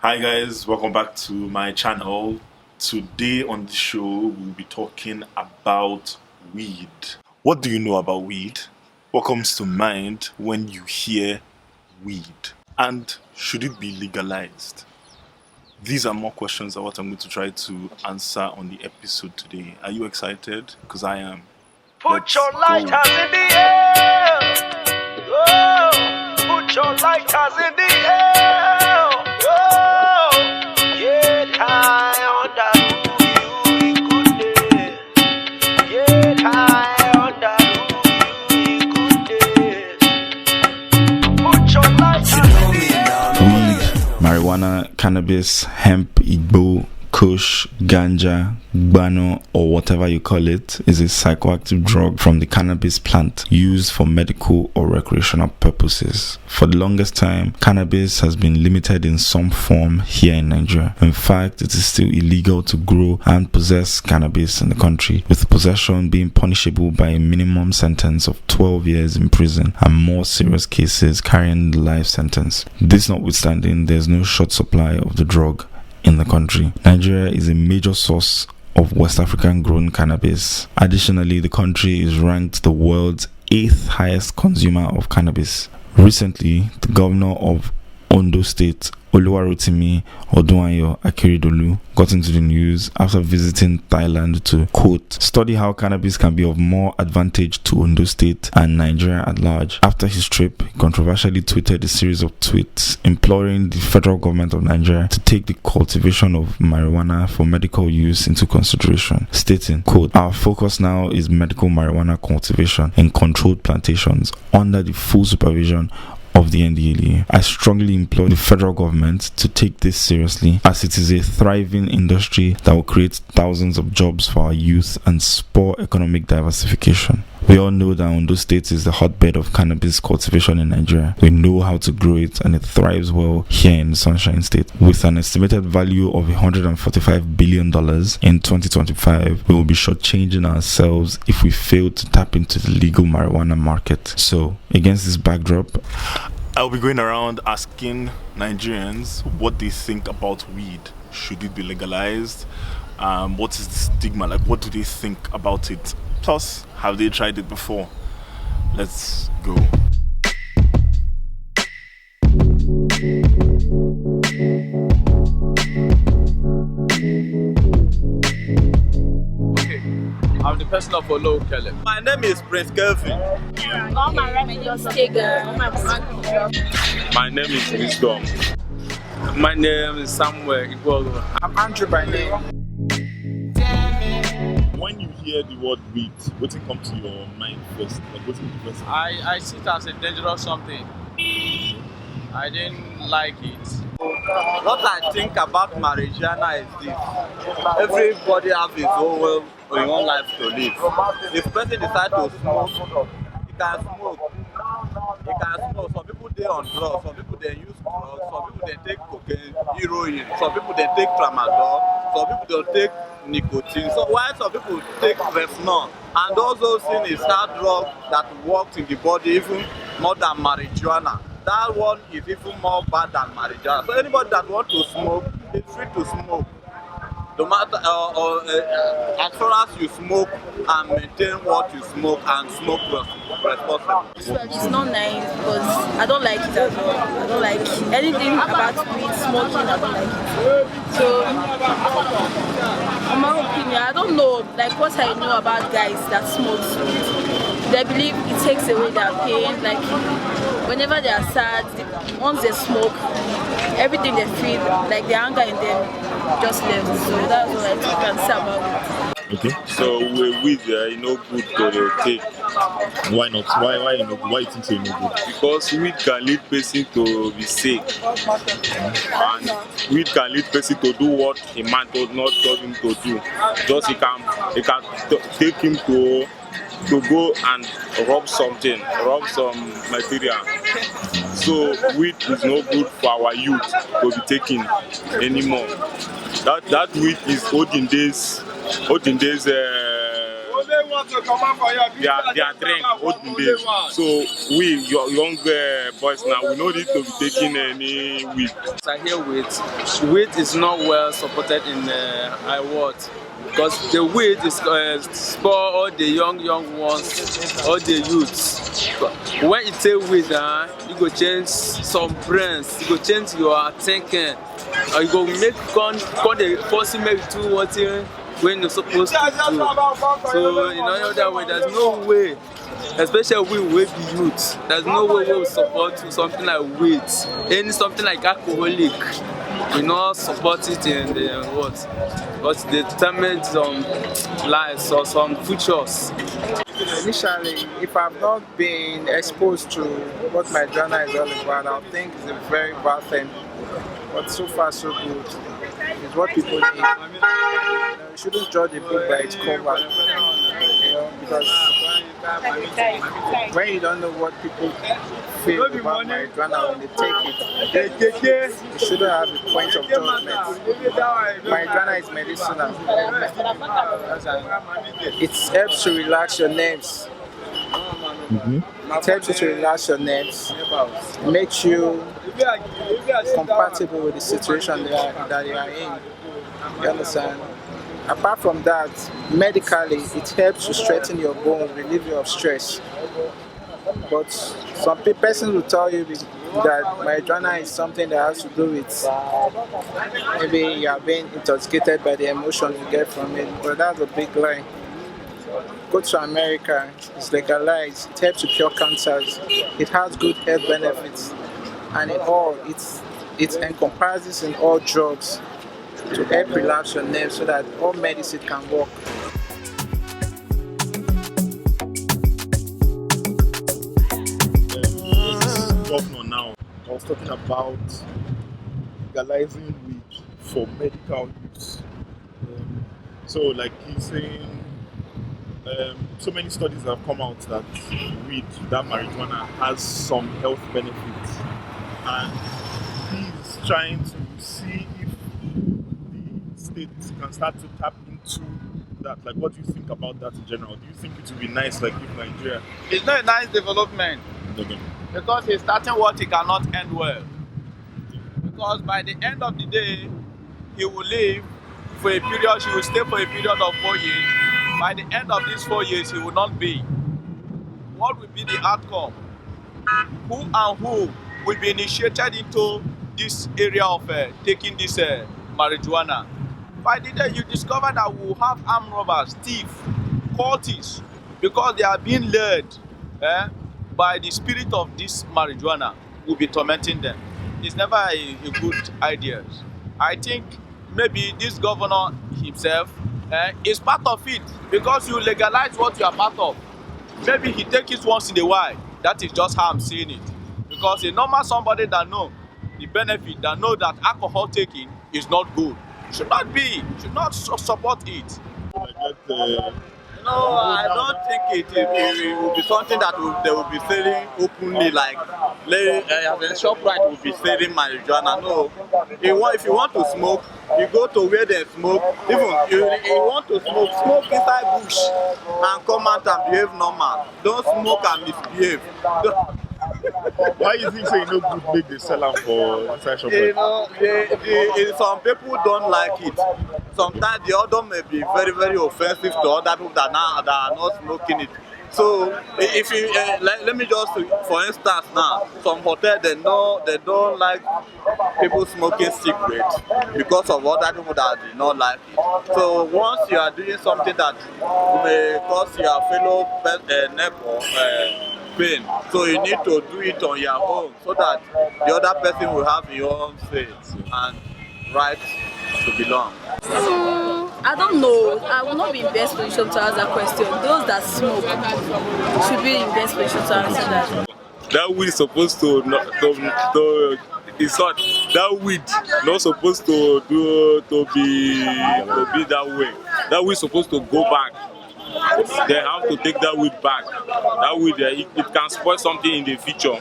Hi guys, welcome back to my channel. Today on the show we'll be talking about weed. What do you know about weed? What comes to mind when you hear weed? And should it be legalized? These are more questions of what I'm going to try to answer on the episode today. Are you excited? Because I am. Put your lighters in the air. Oh, put your lighters in the air. Oh, get high on that really good day. Get high on that really good day. Put your lighters in the air. Marijuana, cannabis, hemp, igbo, kush, ganja, guano, or whatever you call it, is a psychoactive drug from the cannabis plant used for medical or recreational purposes. For the longest time, cannabis has been limited in some form here in Nigeria. In fact, it is still illegal to grow and possess cannabis in the country, with possession being punishable by a minimum sentence of 12 years in prison and more serious cases carrying the life sentence. This notwithstanding, there is no short supply of the drug in the country. Nigeria is a major source of West African grown cannabis. Additionally, the country is ranked the world's 8th highest consumer of cannabis. Recently, the governor of Ondo State, Oluwarotimi, Odunayo, Akeredolu, got into the news after visiting Thailand to, quote, study how cannabis can be of more advantage to Ondo State and Nigeria at large. After his trip, he controversially tweeted a series of tweets imploring the federal government of Nigeria to take the cultivation of marijuana for medical use into consideration, stating, quote, our focus now is medical marijuana cultivation in controlled plantations under the full supervision of the NDLEA. I strongly implore the federal government to take this seriously, as it is a thriving industry that will create thousands of jobs for our youth and spur economic diversification. We all know that Ondo State is the hotbed of cannabis cultivation in Nigeria. We know how to grow it and it thrives well here in the Sunshine State. With an estimated value of $145 billion in 2025, we will be shortchanging ourselves if we fail to tap into the legal marijuana market. So, against this backdrop, I'll be going around asking Nigerians what they think about weed. Should it be legalized? What is the stigma? Like, what do they think about it? Plus, have they tried it before? Let's go. Okay, I'm the person of Olo Kelly. My name is Prince Kelvin. My name is Wisdom. My name is Samuel Igwolo. I'm Andrew by name. When you hear the word weed, what will come to your mind first? Like, what will be first? I see it as a dangerous something. I didn't like it. What I think about marijuana is this. Everybody has his own life to live. If person decides to smoke, he can smoke. Some people they on drugs, some people they use drugs, some people they take cocaine, heroin, some people they take tramadol, some people don't take nicotine. So why some people take Refnon? And those things is hard drug that works in the body even more than marijuana. That one is even more bad than marijuana. So anybody that wants to smoke is free to smoke. No matter as far as you smoke and maintain what you smoke and smoke responsibly. Well, it's not nice because I don't like it as well. I don't like anything about weed, smoking, I don't like it. So, in my opinion, I don't know, like what I know about guys that smoke weed. They believe it takes away their pain, like whenever they are sad, once they smoke, everything they feel, like the anger in them just left. So that's what I can say about it. Okay. So weed, you know, good to take. Why not? Why you know? Why you think so? You know good? Because weed can lead person to be sick, and weed can lead person to do what a man not told him to do. Just he can take him to go and rob some material. So weed is not good for our youth to be taking anymore. That weed is olden days their drink open day. So we young boys now, we don't need to be taking any weed. I hear wheat is not well supported in Iwat because the wheat is spoil all the young ones, all the youths. When you take wheat, you go change some brains, you go change your thinking, or you go make con the person make do what you when you're supposed to do. So in another way, there's no way. Especially we will be youth. There's no way we will support something like weed. Any something like alcoholic. We not support it in the what? But they determine some lives or some futures. Initially, if I've not been exposed to what marijuana is all about, I think it's a very bad thing. But so far, so good. It's what people need. You shouldn't judge a book by its cover. Because when you don't know what people feel about marijuana when they take it, you shouldn't have a point of judgment. Marijuana is medicinal. It helps to relax your nerves. It helps you to relax your nerves. It makes you compatible with the situation that you are in. You understand? Apart from that, medically, it helps to strengthen your bones, relieve you of stress. But some persons will tell you that marijuana is something that has to do with maybe you are being intoxicated by the emotions you get from it. But that's a big lie. Go to America, it's legalized, it helps to cure cancers, it has good health benefits, and in all, it encompasses in all drugs to help relax your nerves so that all medicine can work. Governor now, I was talking about legalizing weed for medical use. So like he's saying, so many studies have come out that weed, that marijuana, has some health benefits, and he's trying to see if the state can start to tap into that. Like, what do you think about that in general? Do you think it would be nice, like if Nigeria? It's not a nice development because he's starting what he cannot end well. Because by the end of the day, he will leave for a period, he will stay for a period of 4 years. By the end of these 4 years, he will not be. What will be the outcome? Who and who will be initiated into this area of taking this marijuana? By the day you discover that we will have armed robbers, thieves, cultists, because they are being led by the spirit of this marijuana, will be tormenting them. It's never a good idea. I think maybe this governor himself is part of it, because you legalize what you are part of. Maybe he takes it once in a while. That is just how I'm seeing it. Because a normal somebody that know the benefit, that know that alcohol taking is not good, should not support it. No, I don't think it will be something that they will be selling openly, like a ShopRite will be selling marijuana. No, if you want to smoke, you go to where they smoke. Even you want to smoke inside bush and come out and behave normal. Don't smoke and misbehave. Why you think so you know good make they sell them for inside ShopRite? Some people don't like it. Sometimes the odor may be very, very offensive to other people that are not smoking it. So if you let me just, for instance, now some hotels they don't like people smoking cigarettes because of other people that do not like it. So once you are doing something that may cause your fellow neighbor pain, so you need to do it on your own so that the other person will have your own say and right to belong. I don't know. I will not be in best position to answer that question. Those that smoke should be in best position to answer that. That weed is supposed to it's not that weed not supposed to be that way. That weed is supposed to go back. They have to take that weed back. That weed it can spoil something in the future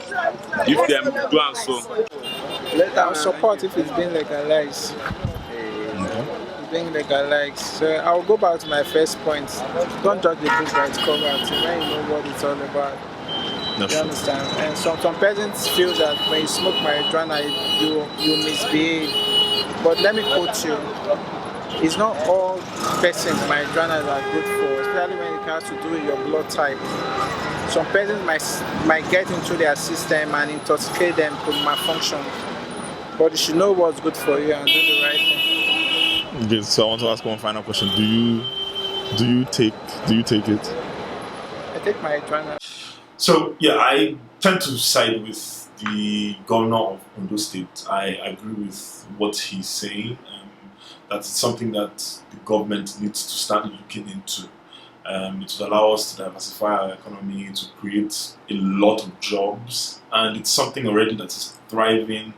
if they do and so. I support if it's been legalized. being legalized. So I'll go back to my first point. Don't judge the book by its cover until when you know what it's all about. That's You true. understand? And some persons feel that when you smoke marijuana, you misbehave. But let me quote you. It's not all persons marijuana are good for, especially when it has to do with your blood type. Some persons might get into their system and intoxicate them to malfunction. But you should know what's good for you and do the right thing. Okay, so I want to ask one final question. Do you take it? I take marijuana. So yeah, I tend to side with the governor of Ondo State. I agree with what he's saying. That's something that the government needs to start looking into. It will allow us to diversify our economy, to create a lot of jobs, and it's something already that is thriving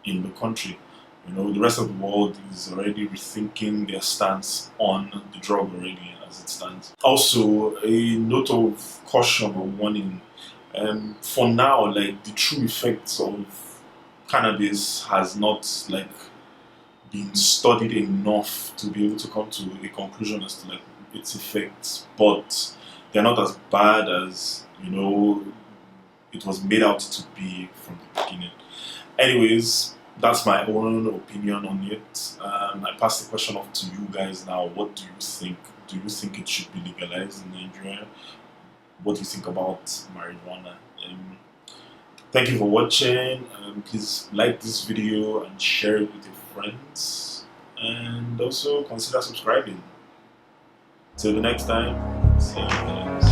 in the country. You know, the rest of the world is already rethinking their stance on the drug already as it stands. Also, a note of caution or warning. For now, like the true effects of cannabis has not been studied enough to be able to come to a conclusion as to its effects, but they're not as bad as it was made out to be from the beginning. Anyways, that's my own opinion on it. I pass the question off to you guys now. What do you think? Do you think it should be legalized in Nigeria? What do you think about marijuana? Thank you for watching. Please like this video and share it with your friends, and also consider subscribing. Till the next time, see you guys.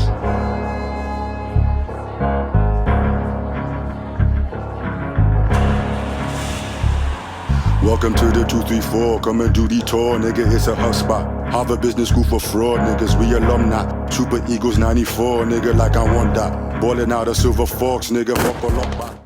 Welcome to the 234, come and do the tour, nigga, it's a hub spot. Harvard Business School for fraud, niggas, we alumni. Super Eagles 94, nigga, like I want that. Ballin' out of Silver Forks, nigga, fuck a lot back.